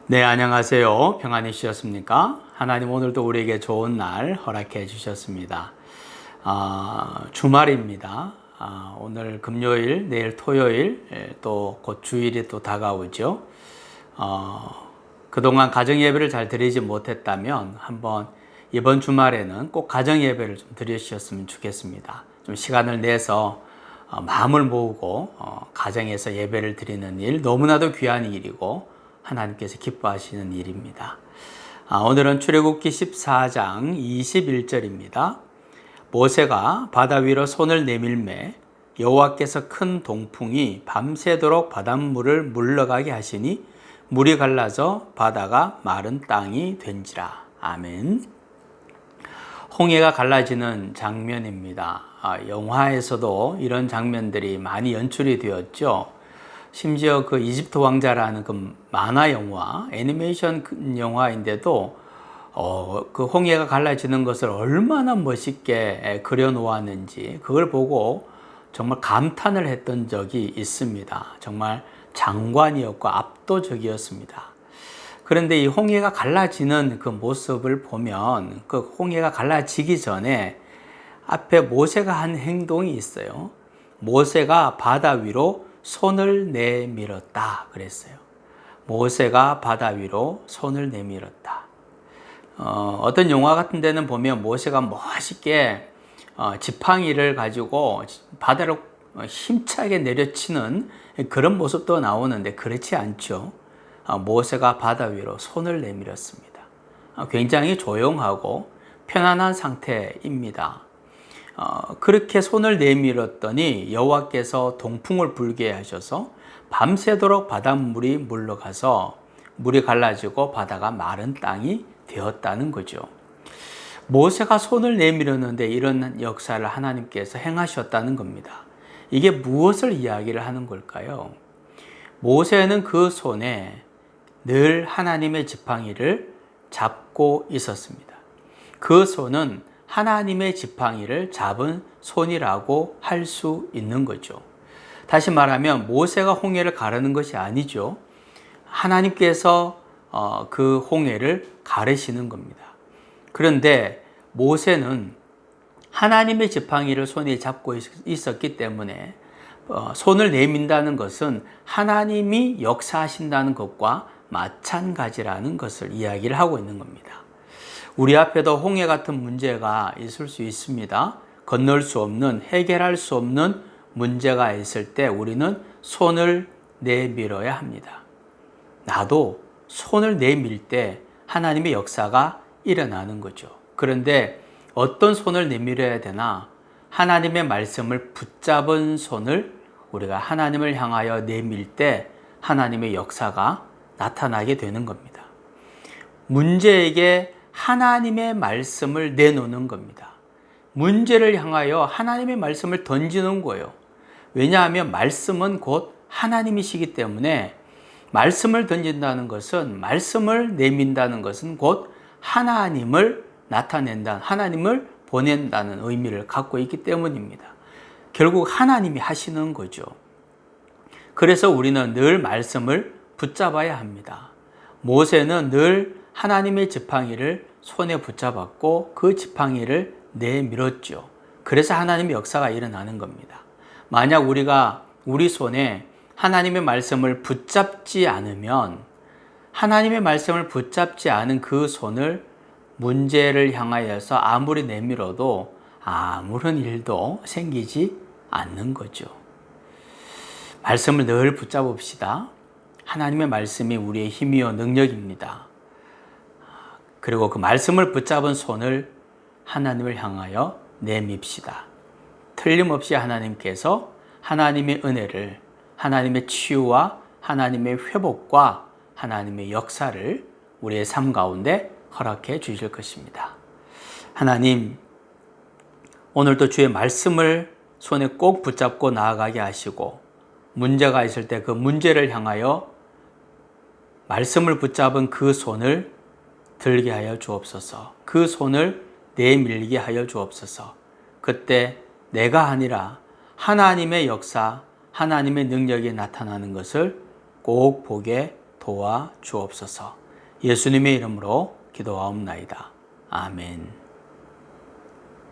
네, 안녕하세요. 평안이셨습니까? 하나님 오늘도 우리에게 좋은 날 허락해 주셨습니다. 주말입니다. 오늘 금요일, 내일 토요일, 또 곧 주일이 또 다가오죠. 그동안 가정 예배를 잘 드리지 못했다면 한번 이번 주말에는 꼭 가정 예배를 좀 드리셨으면 좋겠습니다. 좀 시간을 내서 마음을 모으고 가정에서 예배를 드리는 일, 너무나도 귀한 일이고 하나님께서 기뻐하시는 일입니다. 오늘은 출애굽기 14장 21절입니다. 모세가 바다 위로 손을 내밀매 여호와께서 큰 동풍이 밤새도록 바닷물을 물러가게 하시니 물이 갈라져 바다가 마른 땅이 된지라. 아멘. 홍해가 갈라지는 장면입니다. 영화에서도 이런 장면들이 많이 연출이 되었죠. 심지어 그 이집트 왕자라는 그 만화 영화, 애니메이션 영화인데도 그 홍해가 갈라지는 것을 얼마나 멋있게 그려 놓았는지 그걸 보고 정말 감탄을 했던 적이 있습니다. 정말 장관이었고 압도적이었습니다. 그런데 이 홍해가 갈라지는 그 모습을 보면 그 홍해가 갈라지기 전에 앞에 모세가 한 행동이 있어요. 모세가 바다 위로 손을 내밀었다 그랬어요. 모세가 바다 위로 손을 내밀었다. 어떤 영화 같은 데는 보면 모세가 멋있게 지팡이를 가지고 바다로 힘차게 내려치는 그런 모습도 나오는데 그렇지 않죠. 모세가 바다 위로 손을 내밀었습니다. 굉장히 조용하고 편안한 상태입니다. 그렇게 손을 내밀었더니 여호와께서 동풍을 불게 하셔서 밤새도록 바닷물이 물러가서 물이 갈라지고 바다가 마른 땅이 되었다는 거죠. 모세가 손을 내밀었는데 이런 역사를 하나님께서 행하셨다는 겁니다. 이게 무엇을 이야기를 하는 걸까요? 모세는 그 손에 늘 하나님의 지팡이를 잡고 있었습니다. 그 손은 하나님의 지팡이를 잡은 손이라고 할 수 있는 거죠. 다시 말하면 모세가 홍해를 가르는 것이 아니죠. 하나님께서 그 홍해를 가르시는 겁니다. 그런데 모세는 하나님의 지팡이를 손에 잡고 있었기 때문에 손을 내민다는 것은 하나님이 역사하신다는 것과 마찬가지라는 것을 이야기를 하고 있는 겁니다. 우리 앞에도 홍해 같은 문제가 있을 수 있습니다. 건널 수 없는, 해결할 수 없는 문제가 있을 때 우리는 손을 내밀어야 합니다. 나도 손을 내밀 때 하나님의 역사가 일어나는 거죠. 그런데 어떤 손을 내밀어야 되나? 하나님의 말씀을 붙잡은 손을 우리가 하나님을 향하여 내밀 때 하나님의 역사가 나타나게 되는 겁니다. 문제에게 하나님의 말씀을 내놓는 겁니다. 문제를 향하여 하나님의 말씀을 던지는 거예요. 왜냐하면 말씀은 곧 하나님이시기 때문에 말씀을 던진다는 것은, 말씀을 내민다는 것은 곧 하나님을 나타낸다, 하나님을 보낸다는 의미를 갖고 있기 때문입니다. 결국 하나님이 하시는 거죠. 그래서 우리는 늘 말씀을 붙잡아야 합니다. 모세는 늘 하나님의 지팡이를 손에 붙잡았고 그 지팡이를 내밀었죠. 그래서 하나님의 역사가 일어나는 겁니다. 만약 우리가 우리 손에 하나님의 말씀을 붙잡지 않으면, 하나님의 말씀을 붙잡지 않은 그 손을 문제를 향하여서 아무리 내밀어도 아무런 일도 생기지 않는 거죠. 말씀을 늘 붙잡읍시다. 하나님의 말씀이 우리의 힘이요 능력입니다. 그리고 그 말씀을 붙잡은 손을 하나님을 향하여 내밉시다. 틀림없이 하나님께서 하나님의 은혜를, 하나님의 치유와 하나님의 회복과 하나님의 역사를 우리의 삶 가운데 허락해 주실 것입니다. 하나님, 오늘도 주의 말씀을 손에 꼭 붙잡고 나아가게 하시고 문제가 있을 때 그 문제를 향하여 말씀을 붙잡은 그 손을 들게 하여 주옵소서. 그 손을 내밀게 하여 주옵소서. 그때 내가 아니라 하나님의 역사, 하나님의 능력이 나타나는 것을 꼭 보게 도와 주옵소서. 예수님의 이름으로 기도하옵나이다. 아멘.